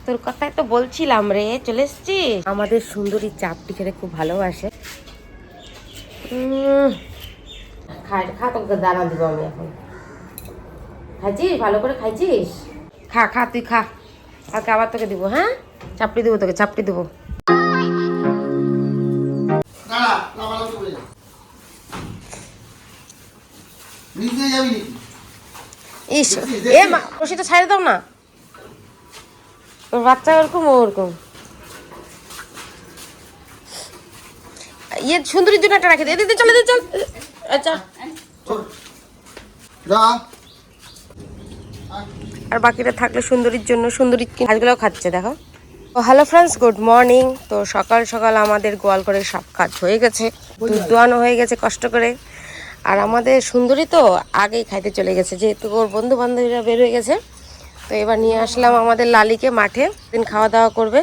তোর কথাই তো বলছিলাম রে, চলে এসছি। আমাদের সুন্দরী চাপটি খেতে খুব ভালোবাসে। খা, তোকে দানা দিব আমি এখন। খাইছিস? ভালো করে খাইছিস? খা খা, তুই খা, কালকে আবার তোকে দিব। হ্যাঁ, চাপড়ি দেবো তোকে, চাপড়ি দেবো। ইস, এ মা, রশিটা ছাড়ে দাও না। তোর বাচ্চা ওরকম, ওরকম। ইয়ে সুন্দরীর জন্য একটা রাখি দে, দিদি চলে চল। আচ্ছা, আর বাকিটা থাকলে সুন্দরীর জন্য। সুন্দরী আজগুলো খাচ্ছে, দেখো। ও হ্যালো ফ্রেন্ডস, গুড মর্নিং। তো সকাল সকাল আমাদের গোয়াল করে সব কাজ হয়ে গেছে, দুধ দোয়ানো হয়ে গেছে কষ্ট করে। আর আমাদের সুন্দরী তো আগেই খাইতে চলে গেছে, যেহেতু ওর বন্ধু বান্ধবীরা বের হয়ে গেছে। তো এবার নিয়ে আসলাম আমাদের লালিকে মাঠে, দিন খাওয়া দাওয়া করবে।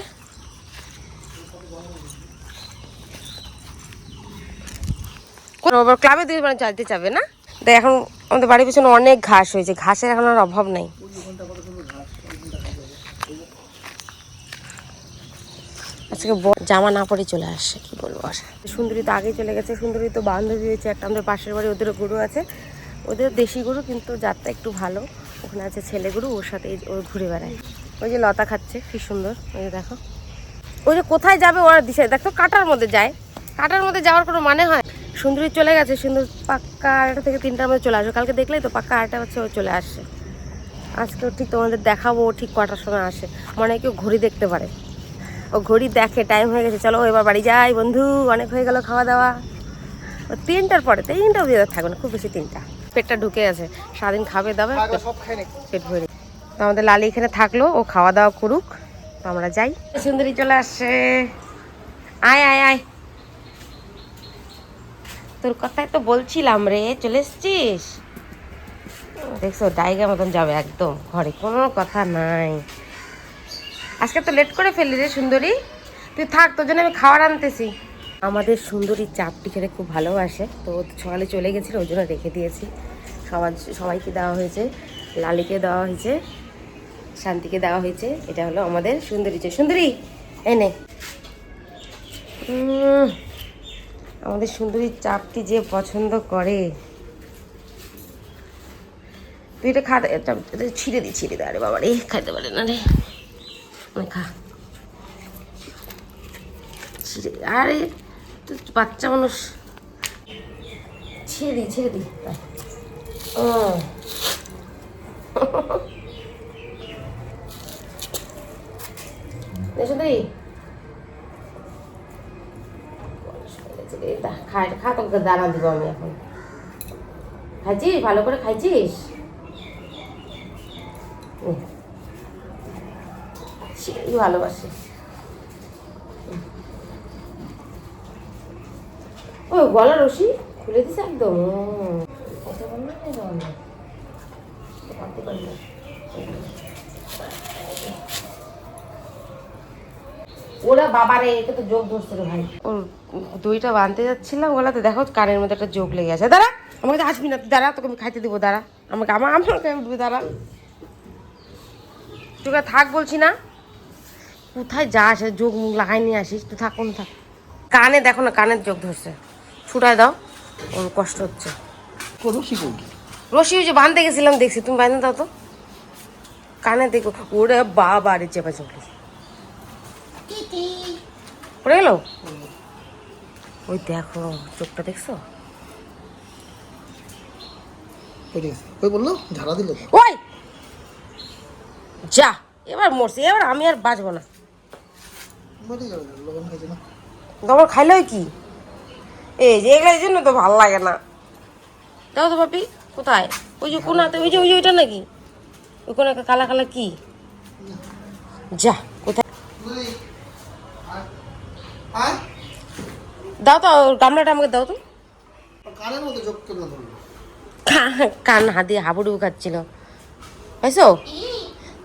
ক্লাবে দিয়ে মানে চাইতে যাবে না। তাই এখন আমাদের বাড়ির পিছনে অনেক ঘাস হয়েছে, ঘাসের এখন আর অভাব নেই। আজকে জামা না পরে চলে আসছে, কি বলবো। আর সুন্দরী তো আগেই চলে গেছে। সুন্দরী তো বান্ধবী হয়েছে একটা, আমাদের পাশের বাড়ি, ওদেরও গরু আছে। ওদের দেশি গরু, কিন্তু জাতটা একটু ভালো। ওখানে আছে ছেলে গরু, ওর সাথে ও ঘুরে বেড়ায়। ওই যে লতা খাচ্ছে, কি সুন্দর। ওই যে দেখো, ওই যে কোথায় যাবে ওরা দিশে, দেখো কাটার মধ্যে যায়। কাটার মধ্যে যাওয়ার কোনো মানে হয়? সুন্দরী চলে গেছে, সুন্দর পাক্কা 2টা থেকে 3টার মধ্যে চলে আসবে। কালকে দেখলেই তো পাক্কা 8টা হচ্ছে ও চলে আসছে। আজকেও ঠিক তোমাদের দেখাবো ও ঠিক কটার সময় আসে। মনে হয় কেউ ঘড়ি দেখতে পারে, ও ঘড়ি দেখে টাইম হয়ে গেছে, চলো এবার বাড়ি যাই বন্ধু, অনেক হয়ে গেল খাওয়া দাওয়া। ও 3টার পরে, 3টা অবধি থাকবে না, খুব বেশি 3টা। পেটটা ঢুকে আছে, সারাদিন খাবে দাবে, পেট ভরে। তো আমাদের লালি এখানে থাকলো, ও খাওয়া দাওয়া করুক, তো আমরা যাই। সুন্দরী চলে আসছে, আয় আয় আয়। তোর কথাই তো বলছিলাম রে, চলে এসছিস। দেখছো ডাইগা মতন যাবে একদম ঘরে, কোনো কথা নাই। আজকে তো লেট করে ফেললি রে সুন্দরী, তুই থাক, তোর জন্য আমি খাবার আনতেছি। আমাদের সুন্দরী চাপটি খেতে খুব ভালোবাসে, তো সকালে চলে গেছিলো, ওই জন্য রেখে দিয়েছি। সবাইকে দেওয়া হয়েছে, লালিকে দেওয়া হয়েছে, শান্তিকে দেওয়া হয়েছে। এটা হলো আমাদের সুন্দরী। সুন্দরী এনে, আমাদের সুন্দরীর চাপটি যে পছন্দ করে। তুই এটা খা, ছিঁড়ে দে। আরে বাবা রে, খাইতে পারে না রে, খা। আরে তুই বাচ্চা মানুষ, ছেড়ে দি। সুন্দরী খা, তোকে দানা দিব আমি এখন। খাইছিস? ভালো করে খাইছিস? ভালোবাসে। ও গলা রশি খুলে দিছে একদম। ওরা বাবারে, এটা তো যোগ ধরছে রে ভাই। ওর দইটা বানতে যাচ্ছিলাম গলাতে, দেখো কানের মধ্যে একটা যোগ লেগে আছে। দাঁড়া, আমাকে তো আসবি না, দাঁড়া, তোকে আমি খাইতে দিব, দাঁড়া। আমাকে উঠবি, দাঁড়া। তুই থাক বলছি না, কোথায় যাস? যোগ মুখ লাগাই নিয়ে আসিস, তুই থাক, কোন থাক। কানে দেখো না, কানের যোগ ধরছে, ছুটাই দাও, ওর কষ্ট হচ্ছে। রশি ওই যে বাঁধতে গেছিলাম, দেখছি, তুমি বাঁধে দাও তো কানে, দেখো। ওরে বাবা রে, চেপা চুকলি পড়ে গেল। ওই দেখো চোখটা, দেখছো? ওই যা, এবার মরছি, এবার আমি আর বাঁচবো না। তোমার খাইলে কি এই যে এগুলো, এই জন্য তো ভালো লাগে না। দাও তো বাপি, কোথায়? ওই যে কোনাতে, ওই যে ওইটা নাকি, ওই কোন একটা কালা কালা কি, যা কোথায়। দাও তো গামলাটা আমাকে, দাও তো। কান হাত দিয়ে হাবুডুবু খাচ্ছিল, বুঝছো?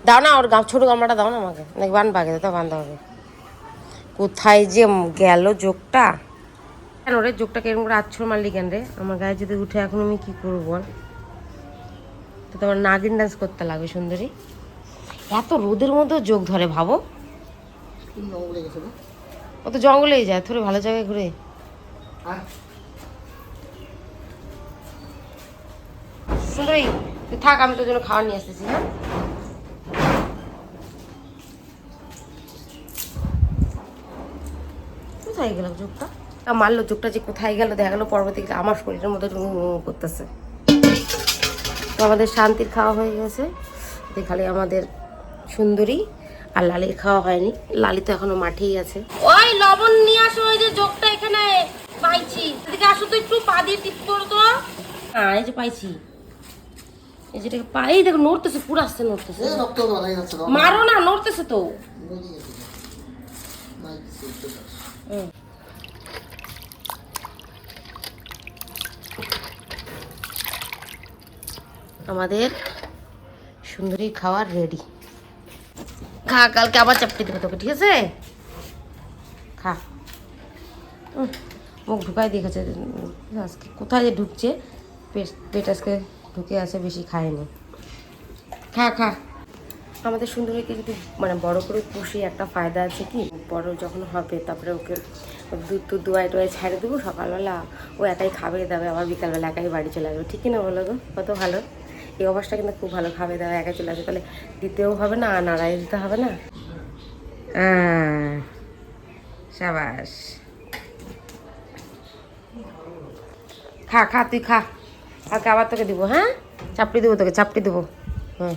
দাও না, ওর ছোট গামলাটা দাও না আমাকে, নাকি বানবা আগে, তো বান্ধা হবে। কোথায় যে গেল যোগটা? কেন রে যোগটাকে এরকম করে আচ্ছর মারলি কেন রে? আমার গায়ে যদি উঠে এখন আমি কি করবো বল? তো তোমার নাগিন ডান্স করতে লাগবে সুন্দরী। এত রোদের মধ্যেও যোগ ধরে ভাবো। জঙ্গলে গেছে না? ও তো জঙ্গলেই যায়, থোড়ে ভালো জায়গায় ঘুরে। সুন্দরী তুই থাক, আমি তোর জন্য খাবার নিয়ে আসতেছি। হ্যাঁ কোথায় গেল যোগটা? মারলো যোগটা যে কোথায় গেল, দেখা গেলো পরবর্তীতে আমার শরীরের মধ্যে করতেছে। তো আমাদের শান্তির খাওয়া হয়ে গেছে, খালি আমাদের সুন্দরী আর লালির খাওয়া হয়নি। লালি তো এখনো মাঠেই আছে। ওই লবণ নিয়ে আসো, ওই যে যোগটা এখানে পাইছি, এদিকে আসো তো, একটু পা দিয়ে টিপ করো তো। হ্যাঁ এই যে পাইছি, এই যেটাকে পাই, দেখো নড়তেছে, পুরো আসছে, নড়তেছে। মারো না, নড়তেছে তো। আমাদের সুন্দরী খাওয়ার রেডি। খা, কালকে আবার চাপটি দেবো তোকে, ঠিক আছে? খা। মুখ ঢুকাই দেখেছে আজকে, কোথায় যে ঢুকছে, পেট আজকে ঢুকে আছে, বেশি খায়নি। খা খা। আমাদের সুন্দরীকে যদি মানে বড় করে পুষি, একটা ফায়দা আছে কি, বড় যখন হবে তারপরে ওকে দুধ দোয়াই টোয়াই ছাড়ে দেবো, সকালবেলা ও একাই খাবে দাবে, আবার বিকালবেলা একাই বাড়ি চলে আসবে। ঠিক কিনা বলো গো? কত ভালো এই অভ্যাসটা, কিন্তু খুব ভালো। খাবে দাবে একাই চলে আসবে, তাহলে দিতেও হবে না, আর নাড়াই দিতে হবে না। সাবাস। খা খা, তুই খা, কালকে আবার তোকে দিব। হ্যাঁ চাপড়ি দেবো তোকে, চাপড়ি দেবো। হ্যাঁ